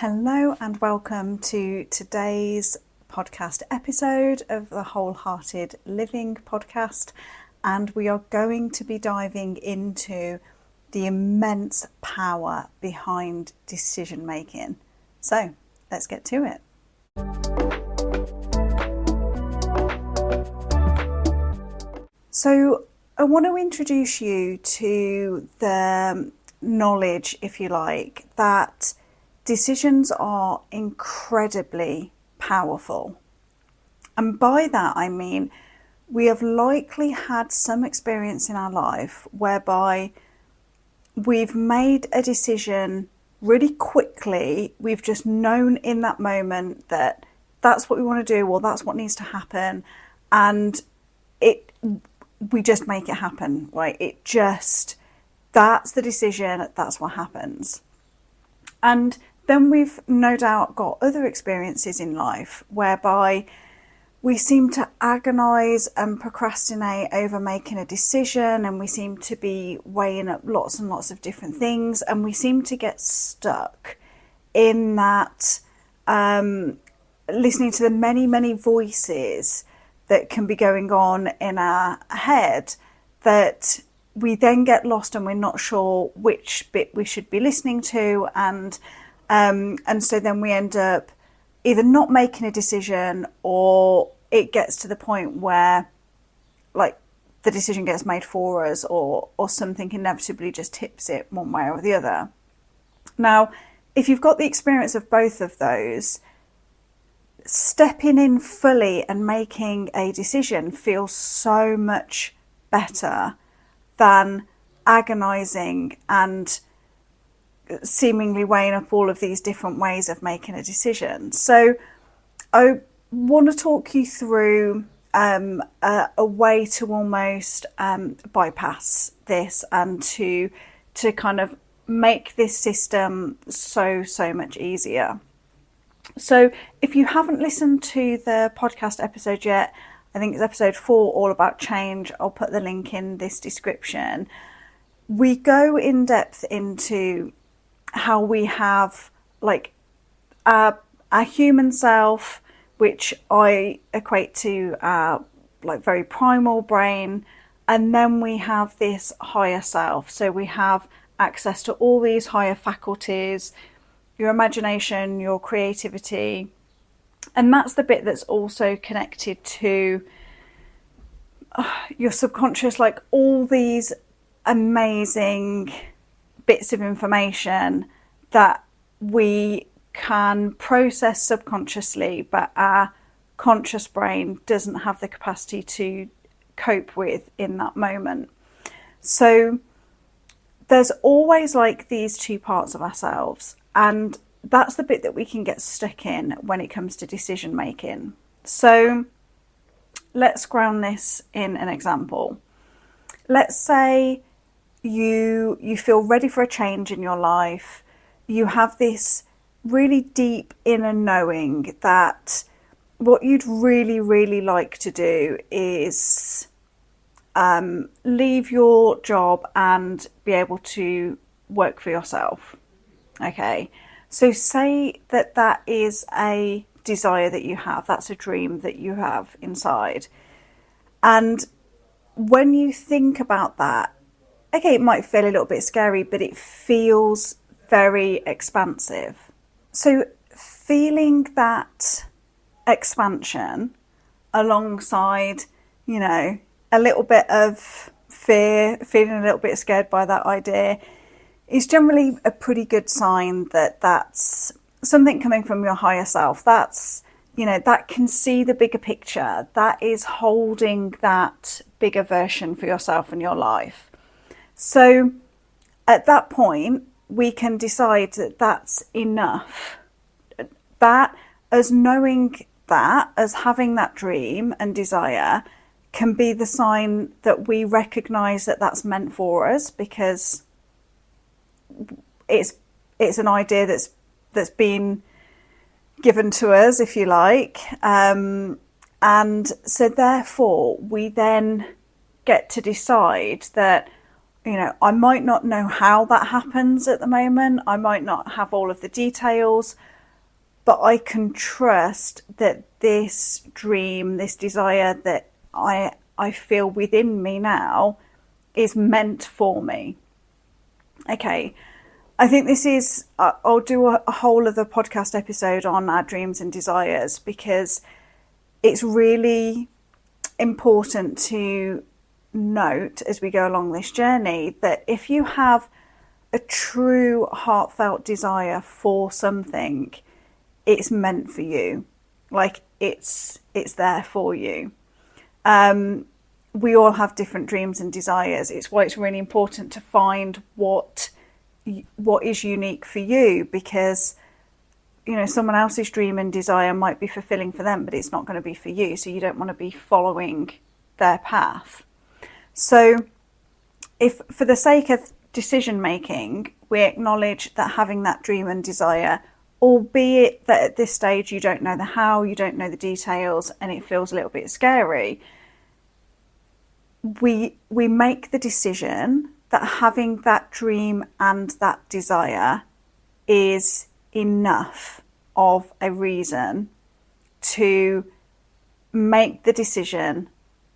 Hello and welcome to today's podcast episode of the Wholehearted Living podcast, and we are going to be diving into the immense power behind decision making. So let's get to it. So I want to introduce you to the knowledge, if you like, that decisions are incredibly powerful. And by that I mean we have likely had some experience in our life whereby we've made a decision really quickly. We've just known in that moment that that's what we want to do, or that's what needs to happen, and we just make it happen, right? That's the decision, that's what happens. And then we've no doubt got other experiences in life whereby we seem to agonise and procrastinate over making a decision, and we seem to be weighing up lots and lots of different things, and we seem to get stuck in that listening to the many voices that can be going on in our head, that we then get lost and we're not sure which bit we should be listening to, and so then we end up either not making a decision, or it gets to the point where like the decision gets made for us, or something inevitably just tips it one way or the other. Now, if you've got the experience of both of those, stepping in fully and making a decision feels so much better than agonising and seemingly weighing up all of these different ways of making a decision. So I want to talk you through a way to almost bypass this, and to kind of make this system so much easier. So if you haven't listened to the podcast episode yet, I think it's episode 4, all about change. I'll put the link in this description. We go in depth into how we have like our human self, which I equate to our like very primal brain, and then we have this higher self. So we have access to all these higher faculties, your imagination, your creativity, and that's the bit that's also connected to your subconscious, like all these amazing bits of information that we can process subconsciously, but our conscious brain doesn't have the capacity to cope with in that moment. So there's always like these two parts of ourselves, and that's the bit that we can get stuck in when it comes to decision making. So let's ground this in an example. Let's say you feel ready for a change in your life. You have this really deep inner knowing that what you'd really like to do is leave your job and be able to work for yourself. Okay, so say that is a desire that you have, that's a dream that you have inside. And when you think about that, okay, it might feel a little bit scary, but it feels very expansive. So feeling that expansion alongside, a little bit of fear, feeling a little bit scared by that idea, is generally a pretty good sign that that's something coming from your higher self. That's, that can see the bigger picture, that is holding that bigger version for yourself and your life. So at that point, we can decide that that's enough. That, as knowing that, as having that dream and desire, can be the sign that we recognise that that's meant for us, because it's an idea that's been given to us, if you like. And so therefore, we then get to decide that, I might not know how that happens at the moment. I might not have all of the details, but I can trust that this dream, this desire that I feel within me now is meant for me. Okay, I think this is, I'll do a whole other podcast episode on our dreams and desires, because it's really important to note as we go along this journey that if you have a true heartfelt desire for something, it's meant for you. Like it's there for you. We all have different dreams and desires. It's why it's really important to find what is unique for you, because someone else's dream and desire might be fulfilling for them, but it's not going to be for you. So you don't want to be following their path. So if for the sake of decision making, we acknowledge that having that dream and desire, albeit that at this stage you don't know the how, you don't know the details, and it feels a little bit scary, we make the decision that having that dream and that desire is enough of a reason to make the decision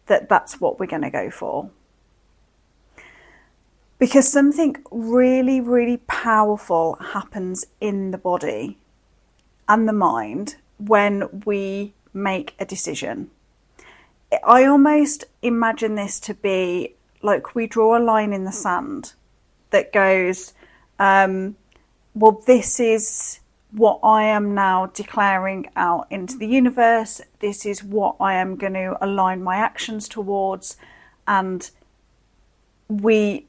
that that's what we're going to go for. Because something really, really powerful happens in the body and the mind when we make a decision. I almost imagine this to be like we draw a line in the sand that goes, well, this is what I am now declaring out into the universe. This is what I am going to align my actions towards. And we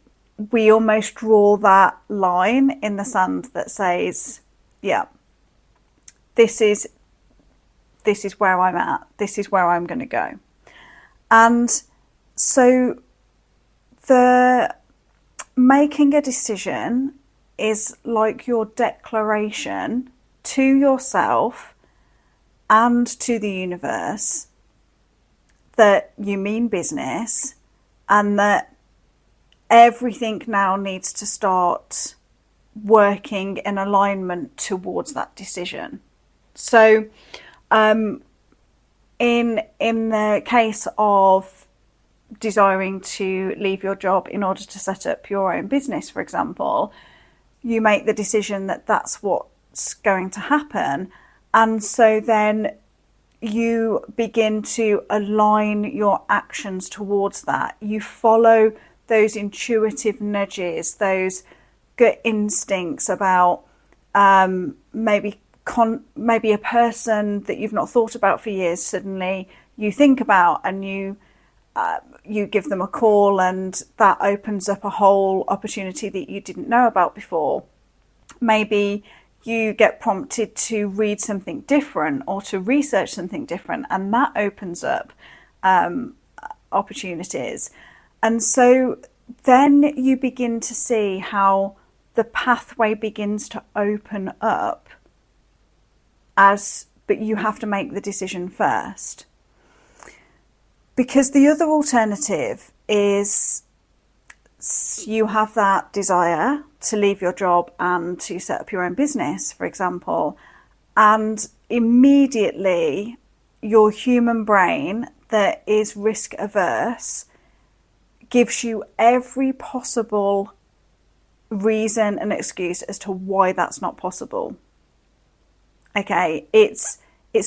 almost draw that line in the sand that says, yeah, this is where I'm at. This is where I'm going to go. And so the making a decision is like your declaration to yourself and to the universe that you mean business, and that everything now needs to start working in alignment towards that decision. So in the case of desiring to leave your job in order to set up your own business, for example, you make the decision that that's what's going to happen. And so then you begin to align your actions towards that. You follow those intuitive nudges, those gut instincts about maybe a person that you've not thought about for years, suddenly you think about, and you give them a call, and that opens up a whole opportunity that you didn't know about before. Maybe you get prompted to read something different or to research something different, and that opens up opportunities. And so then you begin to see how the pathway begins to open up, but you have to make the decision first. Because the other alternative is you have that desire to leave your job and to set up your own business, for example, and immediately your human brain that is risk averse gives you every possible reason and excuse as to why that's not possible. Okay, it's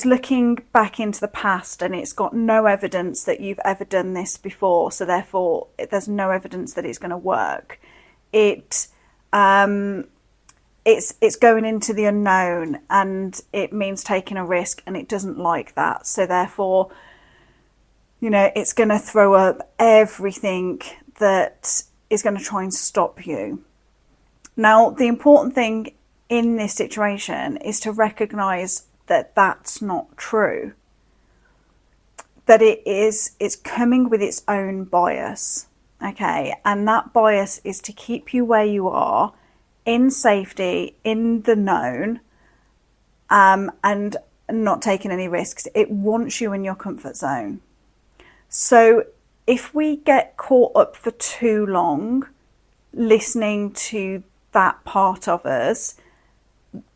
looking back into the past, and it's got no evidence that you've ever done this before, so therefore there's no evidence that it's going to work. It's going into the unknown, and it means taking a risk, and it doesn't like that. So therefore, it's going to throw up everything that is going to try and stop you. Now, the important thing in this situation is to recognize that that's not true. That it's coming with its own bias. Okay, and that bias is to keep you where you are, in safety, in the known, and not taking any risks. It wants you in your comfort zone. So if we get caught up for too long listening to that part of us,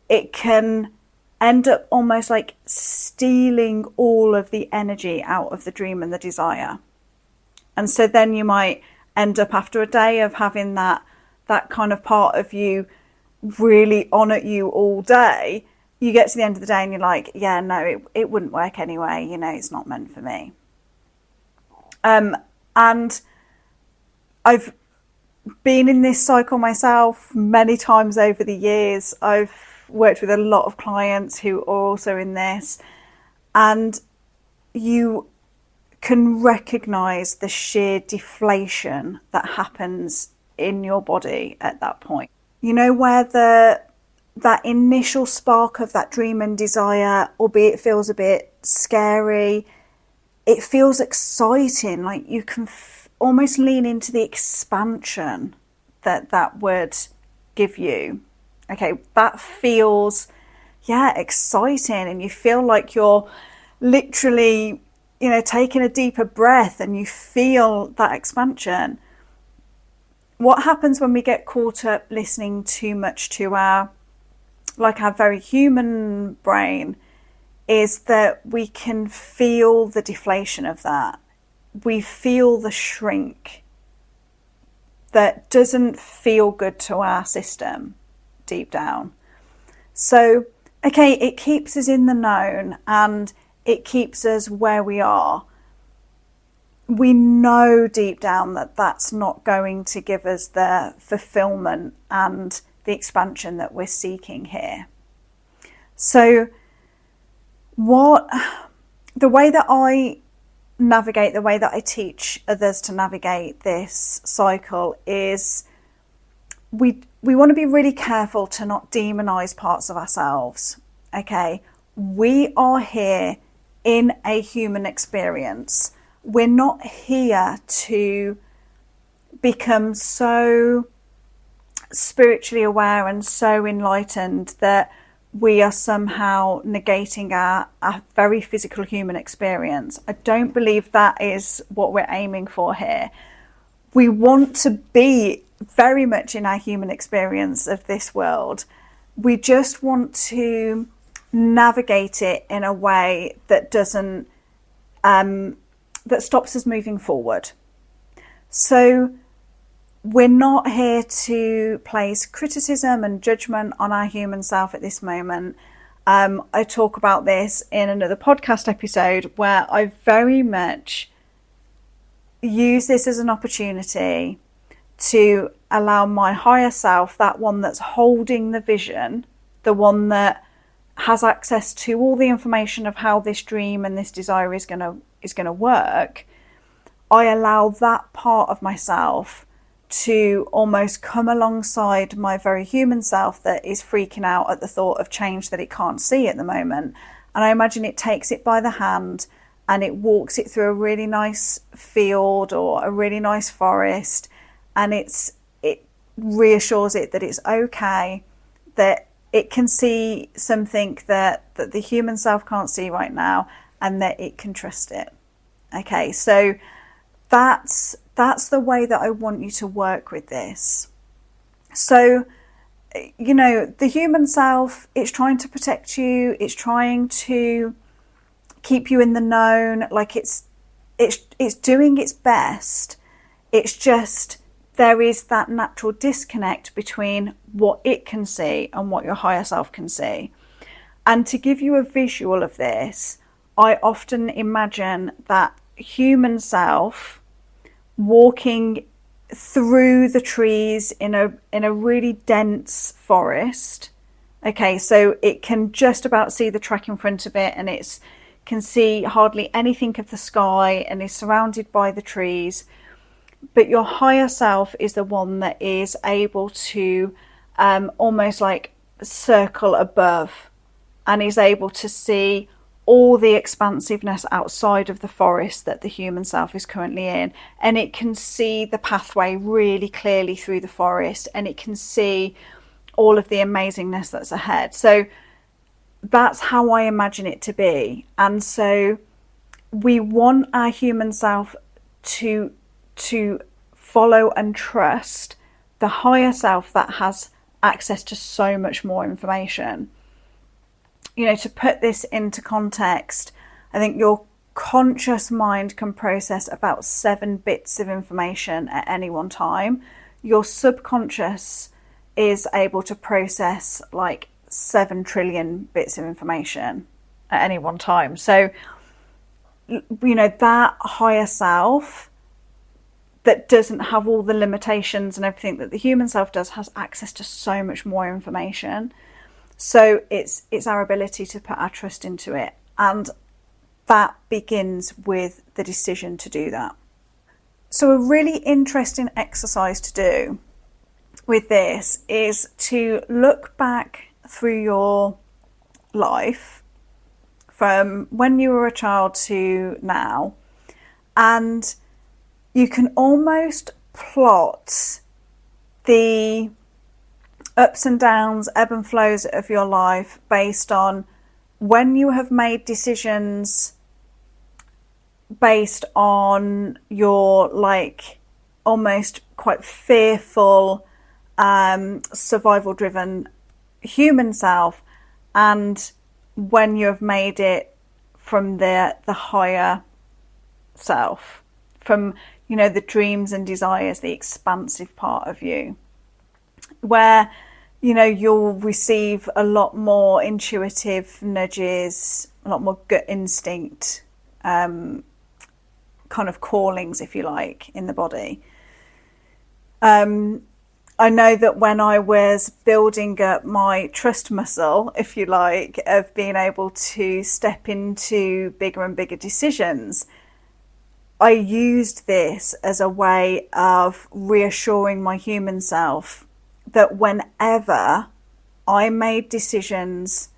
it can end up almost like stealing all of the energy out of the dream and the desire. And so then you might end up after a day of having that kind of part of you really on at you all day, you get to the end of the day and you're like, yeah, no, it wouldn't work anyway, you know, it's not meant for me. And I've been in this cycle myself many times over the years. I've worked with a lot of clients who are also in this, and you can recognize the sheer deflation that happens in your body at that point. You know, where that initial spark of that dream and desire, albeit it feels a bit scary, it feels exciting, like you can almost lean into the expansion that would give you. Okay, that feels, exciting, and you feel like you're literally, you know, taking a deeper breath and you feel that expansion. What happens when we get caught up listening too much to our very human brain is that we can feel the deflation of that. We feel the shrink that doesn't feel good to our system deep down. So, okay, it keeps us in the known and it keeps us where we are. We know deep down that that's not going to give us the fulfillment and the expansion that we're seeking here. So the way that I navigate, the way that I teach others to navigate this cycle is we want to be really careful to not demonize parts of ourselves. Okay, we are here in a human experience. We're not here to become so spiritually aware and so enlightened that we are somehow negating our very physical human experience. I don't believe that is what we're aiming for here. We want to be very much in our human experience of this world. We just want to navigate it in a way that doesn't that stops us moving forward. So we're not here to place criticism and judgment on our human self at this moment. I talk about this in another podcast episode where I very much use this as an opportunity to allow my higher self, that one that's holding the vision, the one that has access to all the information of how this dream and this desire is going to work, I allow that part of myself to almost come alongside my very human self that is freaking out at the thought of change that it can't see at the moment. And I imagine it takes it by the hand and it walks it through a really nice field or a really nice forest, and it reassures it that it's okay, that it can see something that the human self can't see right now, and that it can trust it. Okay, so that's the way that I want you to work with this. So, you know, the human self, it's trying to protect you, it's trying to keep you in the known, like it's doing its best. It's just there is that natural disconnect between what it can see and what your higher self can see. And to give you a visual of this, I often imagine that human self walking through the trees in a really dense forest. Okay, so it can just about see the track in front of it, and it can see hardly anything of the sky and is surrounded by the trees. But your higher self is the one that is able to almost like circle above and is able to see all the expansiveness outside of the forest that the human self is currently in. And it can see the pathway really clearly through the forest, and it can see all of the amazingness that's ahead. So that's how I imagine it to be. And so we want our human self to follow and trust the higher self that has access to so much more information. to put this into context, I think your conscious mind can process about 7 bits of information at any one time. Your subconscious is able to process like 7 trillion bits of information at any one time. So, that higher self that doesn't have all the limitations and everything that the human self does has access to so much more information. So it's our ability to put our trust into it. And that begins with the decision to do that. So a really interesting exercise to do with this is to look back through your life from when you were a child to now, and you can almost plot the ups and downs, ebb and flows of your life based on when you have made decisions based on your like almost quite fearful, survival driven human self, and when you have made it from the higher self, from the dreams and desires, the expansive part of you, where you'll receive a lot more intuitive nudges, a lot more gut instinct, kind of callings, if you like, in the body. I know that when I was building up my trust muscle, if you like, of being able to step into bigger and bigger decisions, I used this as a way of reassuring my human self that whenever I made decisions,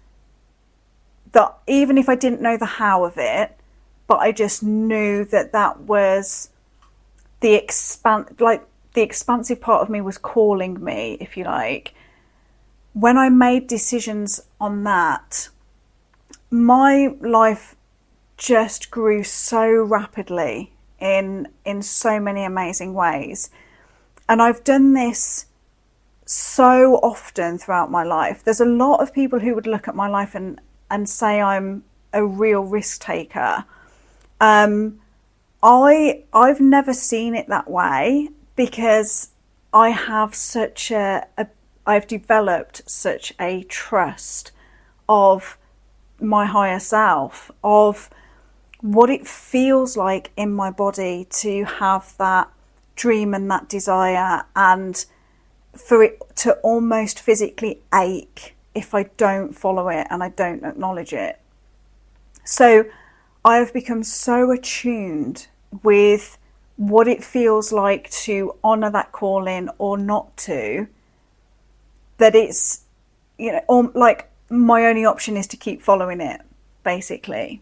that even if I didn't know the how of it, but I just knew that was the expansive part of me was calling me, if you like. When I made decisions on that, my life just grew so rapidly in so many amazing ways. And I've done this so often throughout my life. There's a lot of people who would look at my life and say I'm a real risk taker. I've never seen it that way, because I have I've developed such a trust of my higher self, of what it feels like in my body to have that dream and that desire, and for it to almost physically ache if I don't follow it and I don't acknowledge it. So I have become so attuned with what it feels like to honour that calling or not to, that it's, like my only option is to keep following it, basically.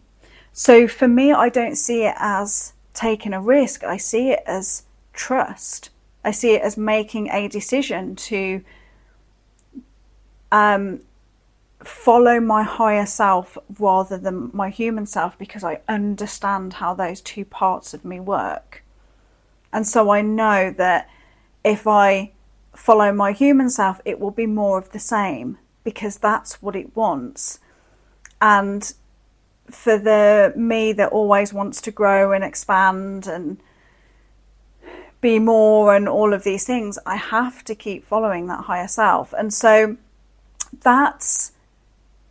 So for me, I don't see it as taking a risk. I see it as trust. I see it as making a decision to follow my higher self rather than my human self, because I understand how those two parts of me work. And so I know that if I follow my human self, it will be more of the same, because that's what it wants. And for the me that always wants to grow and expand and be more and all of these things, I have to keep following that higher self. And so that's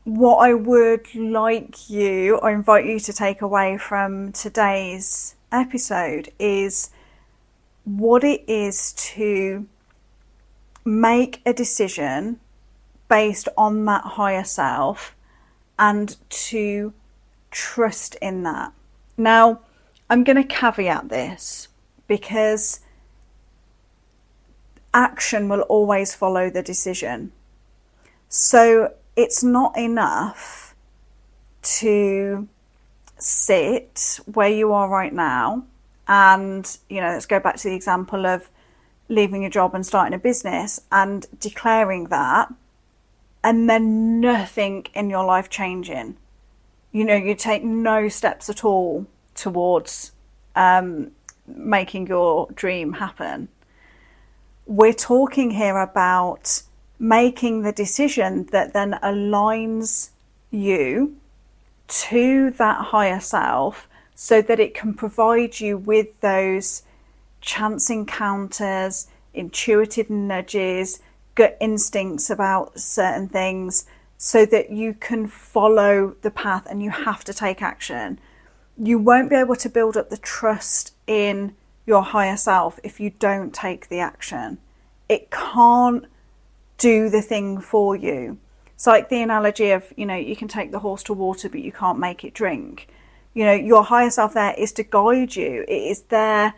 what I would I invite you to take away from today's episode, is what it is to make a decision based on that higher self and to trust in that. Now, I'm going to caveat this, because action will always follow the decision. So it's not enough to sit where you are right now and, let's go back to the example of leaving a job and starting a business and declaring that, and then nothing in your life changing. You take no steps at all towards making your dream happen. We're talking here about making the decision that then aligns you to that higher self so that it can provide you with those chance encounters, intuitive nudges, gut instincts about certain things, so that you can follow the path and you have to take action. You won't be able to build up the trust in your higher self if you don't take the action. It can't do the thing for you. It's like the analogy of, you can take the horse to water, but you can't make it drink. Your higher self there is to guide you. It is there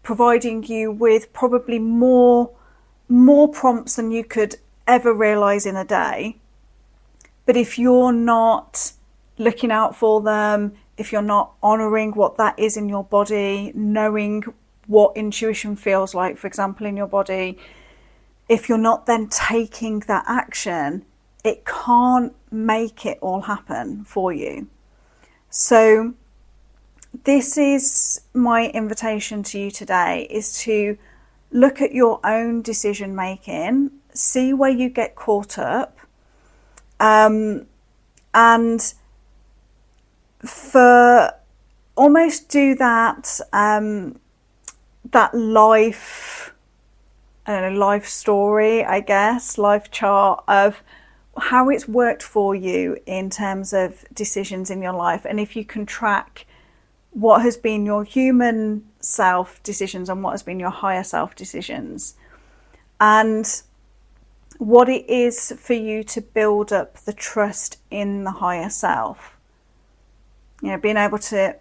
providing you with probably more prompts than you could ever realize in a day. But if you're not looking out for them, if you're not honoring what that is in your body, knowing what intuition feels like, for example, in your body, if you're not then taking that action, it can't make it all happen for you. So this is my invitation to you today, is to look at your own decision making, see where you get caught up, and for almost do that that life story, I guess, life chart of how it's worked for you in terms of decisions in your life. And if you can track what has been your human self decisions and what has been your higher self decisions, and what it is for you to build up the trust in the higher self. Being able to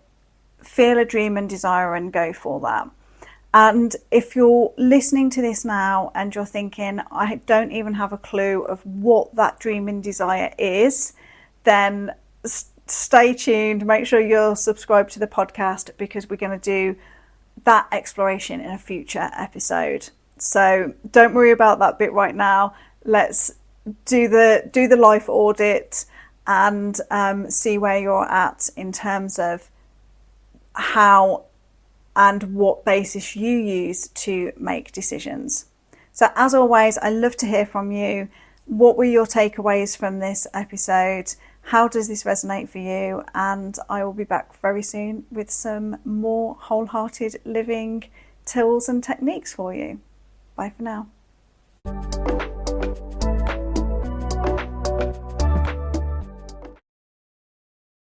feel a dream and desire and go for that. And if you're listening to this now and you're thinking, I don't even have a clue of what that dream and desire is, then stay tuned. Make sure you're subscribed to the podcast, because we're going to do that exploration in a future episode. So don't worry about that bit right now. Let's do the life audit and see where you're at in terms of how and what basis you use to make decisions. So as always, I love to hear from you. What were your takeaways from this episode? How does this resonate for you? And I will be back very soon with some more wholehearted living tools and techniques for you. Bye for now.